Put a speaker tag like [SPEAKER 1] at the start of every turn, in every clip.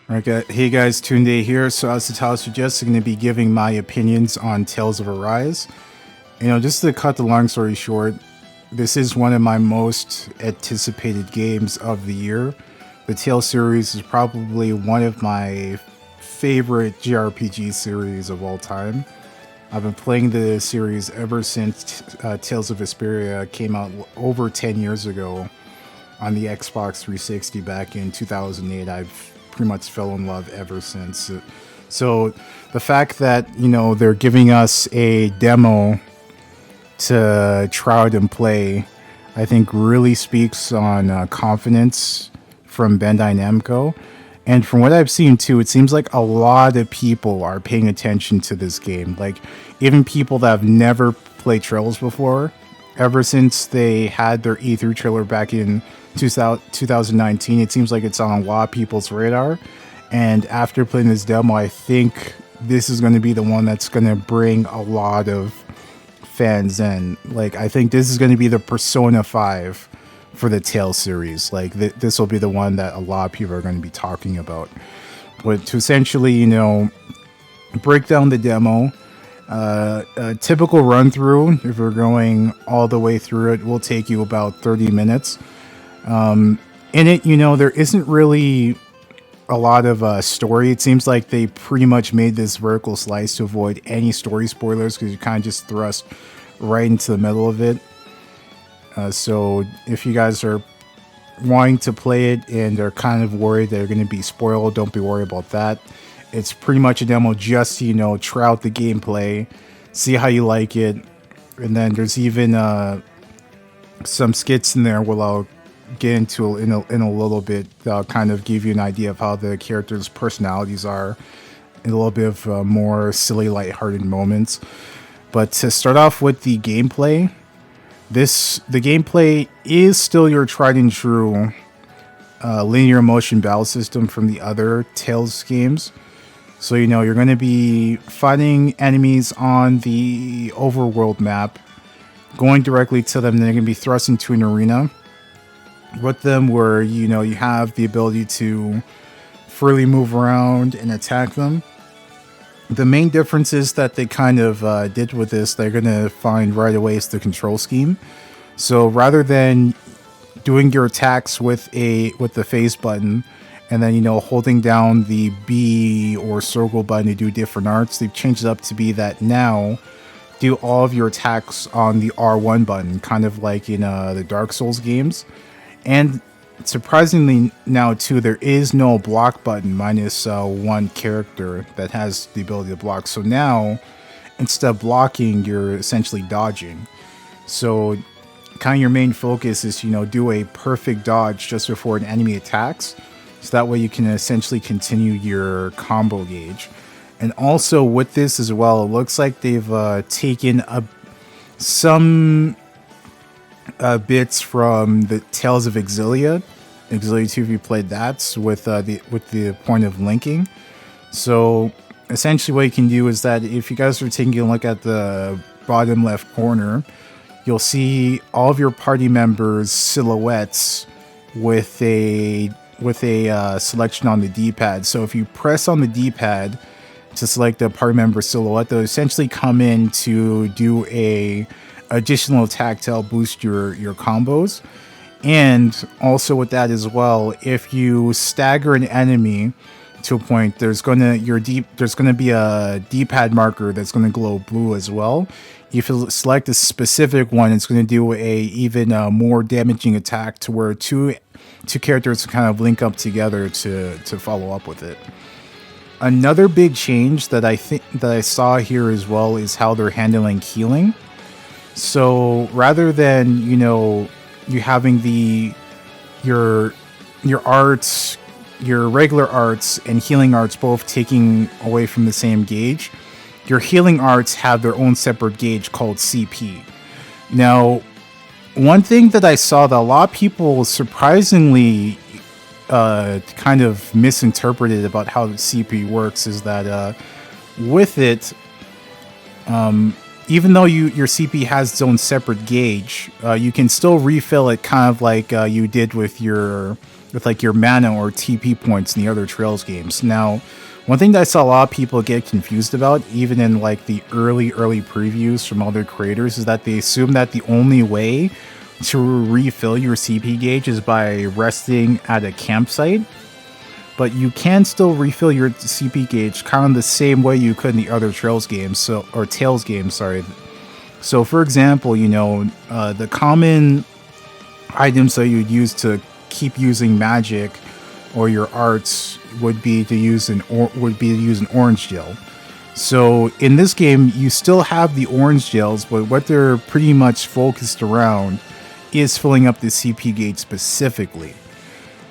[SPEAKER 1] Okay, hey guys, Tunde here. So as the title suggests, I'm going to be giving my opinions on Tales of Arise. Just to cut the long story short, this is one of my most anticipated games of the year. The Tales series is probably one of my favorite JRPG series of all time. I've been playing the series ever since Tales of Vesperia came out over 10 years ago on the Xbox 360 back in 2008. I've pretty much fell in love ever since. So the fact that, they're giving us a demo to try out and play, I think really speaks on confidence from Bandai Namco. And from what I've seen too, it seems like a lot of people are paying attention to this game. Like even people that have never played Trails before, ever since they had their E3 trailer back in 2019, it seems like it's on a lot of people's radar. And after playing this demo, I think this is going to be the one that's going to bring a lot of fans in. Like, I think this is going to be the Persona 5 for the Tales series. Like, this will be the one that a lot of people are going to be talking about. But to essentially, break down the demo, a typical run through, if we're going all the way through it, will take you about 30 minutes. In it, there isn't really a lot of story. It seems like they pretty much made this vertical slice to avoid any story spoilers because you kind of just thrust right into the middle of it. So if you guys are wanting to play it and are kind of worried they're going to be spoiled, don't be worried about that. It's pretty much a demo just to, try out the gameplay, see how you like it. And then there's even some skits in there where I'll get into in a little bit. That'll kind of give you an idea of how the characters' personalities are, and a little bit of more silly, lighthearted moments. But to start off with the gameplay, the gameplay is still your tried and true linear motion battle system from the other Tales games. So you're going to be fighting enemies on the overworld map, going directly to them. Then they're going to be thrust into an arena with them where you have the ability to freely move around and attack them. The main difference is that they kind of did with this, they're going to find right away is the control scheme. So rather than doing your attacks with the phase button and then holding down the B or circle button to do different arts, they've changed it up to be that now do all of your attacks on the R1 button, kind of like in the Dark Souls games. And surprisingly now too, there is no block button minus one character that has the ability to block. So now instead of blocking, you're essentially dodging. So kind of your main focus is do a perfect dodge just before an enemy attacks, so that way you can essentially continue your combo gauge. And also with this as well, it looks like they've taken some bits from the Tales of Exilia 2, if you played that, with the point of linking. So essentially what you can do is that if you guys are taking a look at the bottom left corner, you'll see all of your party members' silhouettes with a selection on the D-pad. So if you press on the D-pad to select the party member silhouette, they'll essentially come in to do a additional attack to help boost your combos. And also with that as well, if you stagger an enemy to a point, there's gonna be a D-pad marker that's gonna glow blue as well. If you select a specific one, it's gonna do a even more damaging attack to where two characters kind of link up together to follow up with it. Another big change that I saw here as well is how they're handling healing. So rather than you having your arts, your regular arts and healing arts both taking away from the same gauge, your healing arts have their own separate gauge called CP. Now, one thing that I saw that a lot of people surprisingly kind of misinterpreted about how the CP works is that with it, even though your CP has its own separate gauge, you can still refill it kind of like you did with your with like your mana or TP points in the other Trails games. Now, one thing that I saw a lot of people get confused about, even in like the early previews from other creators, is that they assume that the only way to refill your CP gauge is by resting at a campsite. But you can still refill your CP gauge kind of the same way you could in the other Trails games, or Tales games, sorry. So, for example, you know, the common items that you'd use to keep using magic or your arts would be to use an orange gel. So in this game, you still have the orange gels, but what they're pretty much focused around is filling up the CP gauge specifically.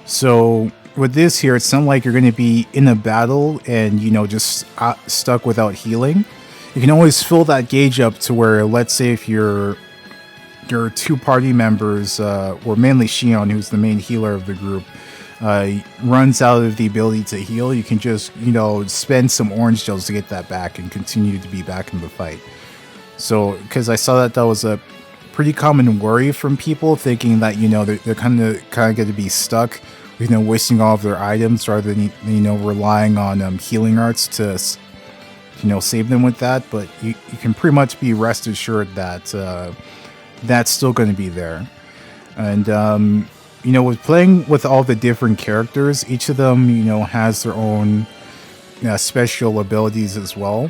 [SPEAKER 1] So with this here, it's not like you're going to be in a battle and, you know, just stuck without healing. You can always fill that gauge up to where, let's say if your two party members, or mainly Shion, who's the main healer of the group, runs out of the ability to heal, you can just, you know, spend some orange gels to get that back and continue to be back in the fight. So, because I saw that was a pretty common worry from people, thinking that, you know, they're kind of going to be stuck, you know, wasting all of their items rather than, you know, relying on healing arts to, you know, save them with that. But you can pretty much be rest assured that that's still going to be there. And you know, with playing with all the different characters, each of them, you know, has their own special abilities as well.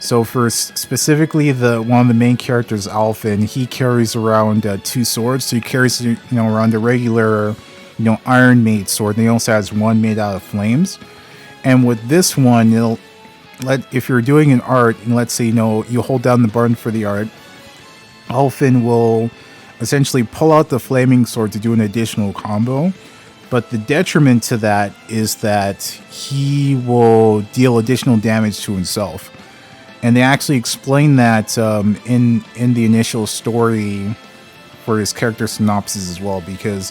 [SPEAKER 1] So for specifically one of the main characters, Alphen, he carries around 2 swords. So he carries, you know, around a regular, you know, Iron Maid sword. And he also has one made out of flames. And with this one, if you're doing an art, and let's say, you know, you hold down the button for the art, Alphen will essentially pull out the flaming sword to do an additional combo, but the detriment to that is that he will deal additional damage to himself. And they actually explain that in the initial story for his character synopsis as well, because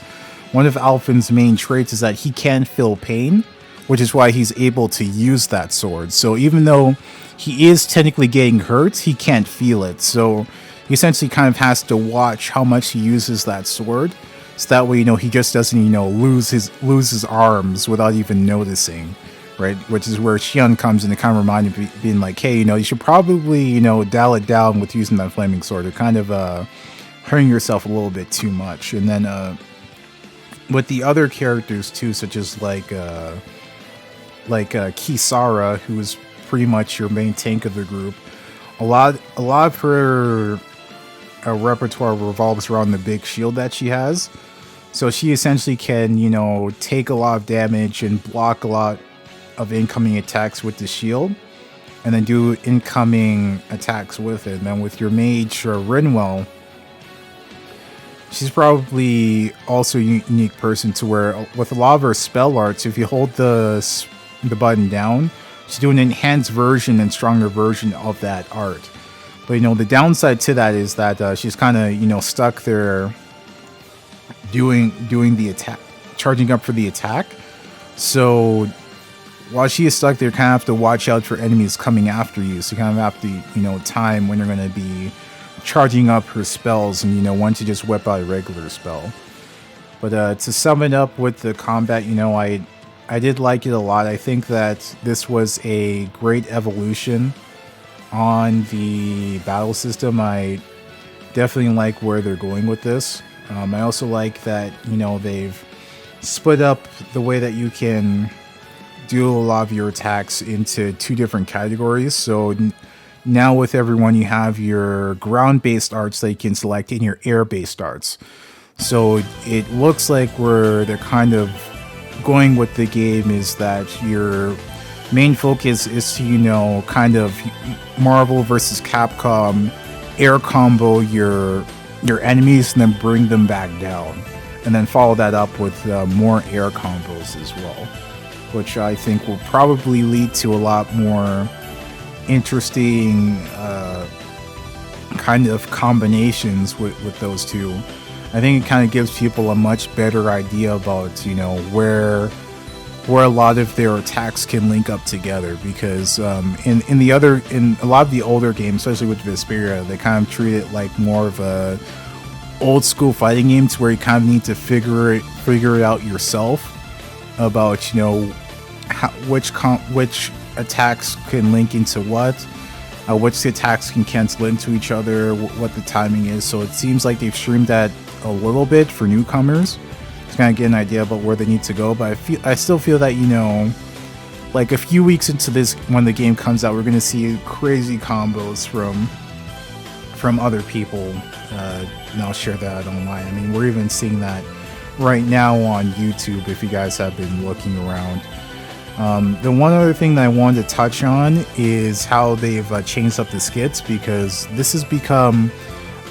[SPEAKER 1] one of Alphen's main traits is that he can feel pain, which is why he's able to use that sword. So even though he is technically getting hurt, he can't feel it. So he essentially kind of has to watch how much he uses that sword, so that way, you know, he just doesn't, you know, lose his arms without even noticing, right? Which is where Shion comes in to kind of remind him, being like, hey, you know, you should probably, you know, dial it down with using that flaming sword. You're kind of hurting yourself a little bit too much. And then with the other characters too, such as like Kisara, who is pretty much your main tank of the group, a lot of her repertoire revolves around the big shield that she has. So she essentially can, you know, take a lot of damage and block a lot of incoming attacks with the shield, and then do incoming attacks with it. And then with your mage, Rinwell, she's probably also a unique person to where, with a lot of her spell arts, if you hold the button down, she's doing an enhanced version and stronger version of that art. But, you know, the downside to that is that she's kind of, you know, stuck there doing the attack, charging up for the attack. So while she is stuck there, you kind of have to watch out for enemies coming after you. So you kind of have to, you know, time when you're going to be charging up her spells and, you know, when to just whip out a regular spell. But to sum it up with the combat, you know, I did like it a lot. I think that this was a great evolution on the battle system. I definitely like where they're going with this. I also like that, you know, they've split up the way that you can do a lot of your attacks into 2 different categories. So now with everyone, you have your ground-based arts that you can select and your air-based arts. So it looks like where they're kind of going with the game is that your main focus is to, you know, kind of Marvel versus Capcom air combo your enemies and then bring them back down, and then follow that up with more air combos as well, which I think will probably lead to a lot more interesting kind of combinations with those two. I think it kind of gives people a much better idea about, you know, where a lot of their attacks can link up together, because in a lot of the older games, especially with Vesperia, they kind of treat it like more of a old school fighting games where you kind of need to figure it out yourself about, you know, which attacks can link into which attacks can cancel into each other, what the timing is. So it seems like they've streamed that a little bit for newcomers to kind of get an idea about where they need to go. But I still feel that, you know, like a few weeks into this, when the game comes out, we're going to see crazy combos from other people, and I'll share that online. I mean, we're even seeing that right now on YouTube if you guys have been looking around. The one other thing that I wanted to touch on is how they've changed up the skits, because this has become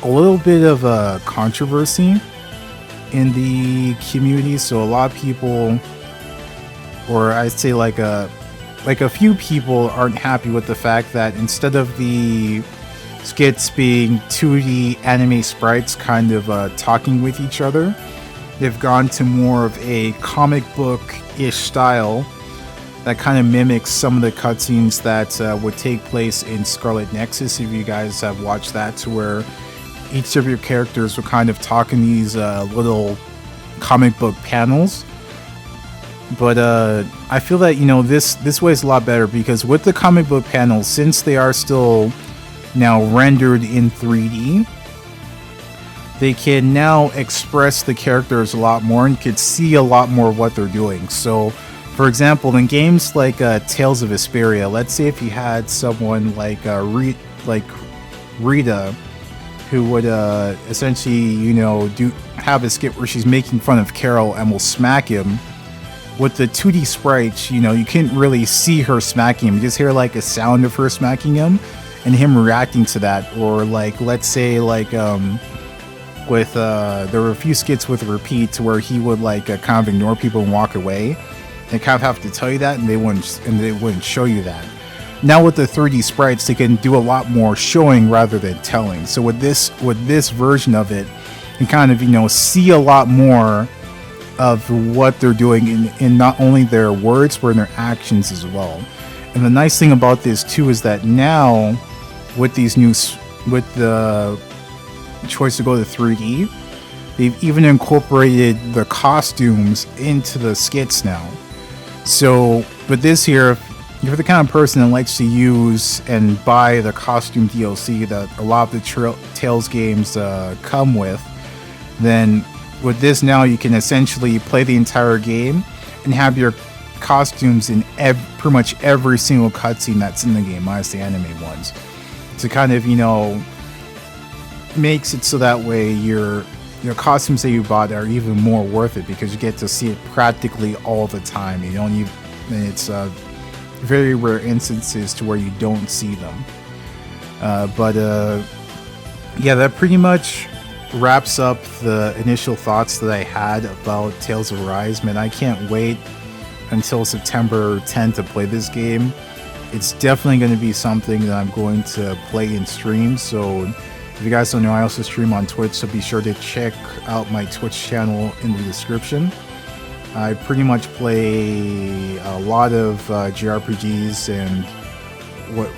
[SPEAKER 1] a little bit of a controversy in the community. So a lot of people, or I'd say like a few people, aren't happy with the fact that instead of the skits being 2D anime sprites kind of talking with each other, they've gone to more of a comic book-ish style that kind of mimics some of the cutscenes that would take place in Scarlet Nexus, if you guys have watched that, to where each of your characters will kind of talk in these little comic book panels. But I feel that, you know, this way is a lot better, because with the comic book panels, since they are still now rendered in 3D, they can now express the characters a lot more, and you can see a lot more of what they're doing. So, for example, in games like Tales of Vesperia, let's say if you had someone like Rita, who would essentially, you know, have a skit where she's making fun of Carol and will smack him. With the 2D sprites, you know, you can't really see her smacking him. You just hear like a sound of her smacking him and him reacting to that. Or like, let's say like with there were a few skits with Repeat where he would like kind of ignore people and walk away. They kind of have to tell you that, and they wouldn't show you that. Now with the 3D sprites, they can do a lot more showing rather than telling. So with this version of it, you kind of, you know, see a lot more of what they're doing in not only their words but in their actions as well. And the nice thing about this too is that now with the choice to go to 3D, they've even incorporated the costumes into the skits now. So with this here, if you're the kind of person that likes to use and buy the costume DLC that a lot of the Tales games come with, then with this now you can essentially play the entire game and have your costumes in pretty much every single cutscene that's in the game, minus the anime ones. To kind of, you know, makes it so that way your costumes that you bought are even more worth it, because you get to see it practically all the time. You don't even, it's very rare instances to where you don't see them. Yeah, that pretty much wraps up the initial thoughts that I had about Tales of Arise. Man, I can't wait until September 10th to play this game. It's definitely going to be something that I'm going to play in stream. So if you guys don't know, I also stream on Twitch, so be sure to check out my Twitch channel in the description. I pretty much play a lot of Jrpgs and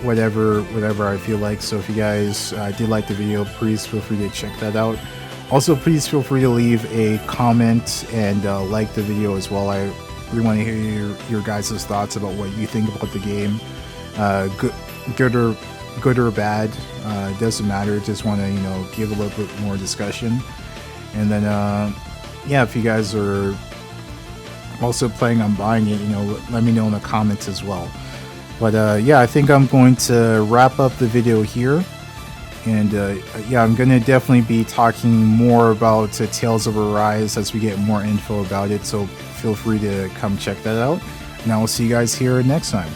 [SPEAKER 1] whatever I feel like. So if you guys did like the video, please feel free to check that out. Also, please feel free to leave a comment and like the video as well. I really want to hear your guys' thoughts about what you think about the game. Good or bad, it doesn't matter. Just want to, you know, give a little bit more discussion. And then yeah, if you guys are also planning on buying it, you know, let me know in the comments as well. But yeah, I think I'm going to wrap up the video here. And yeah, I'm going to definitely be talking more about Tales of Arise as we get more info about it. So feel free to come check that out. And I will see you guys here next time.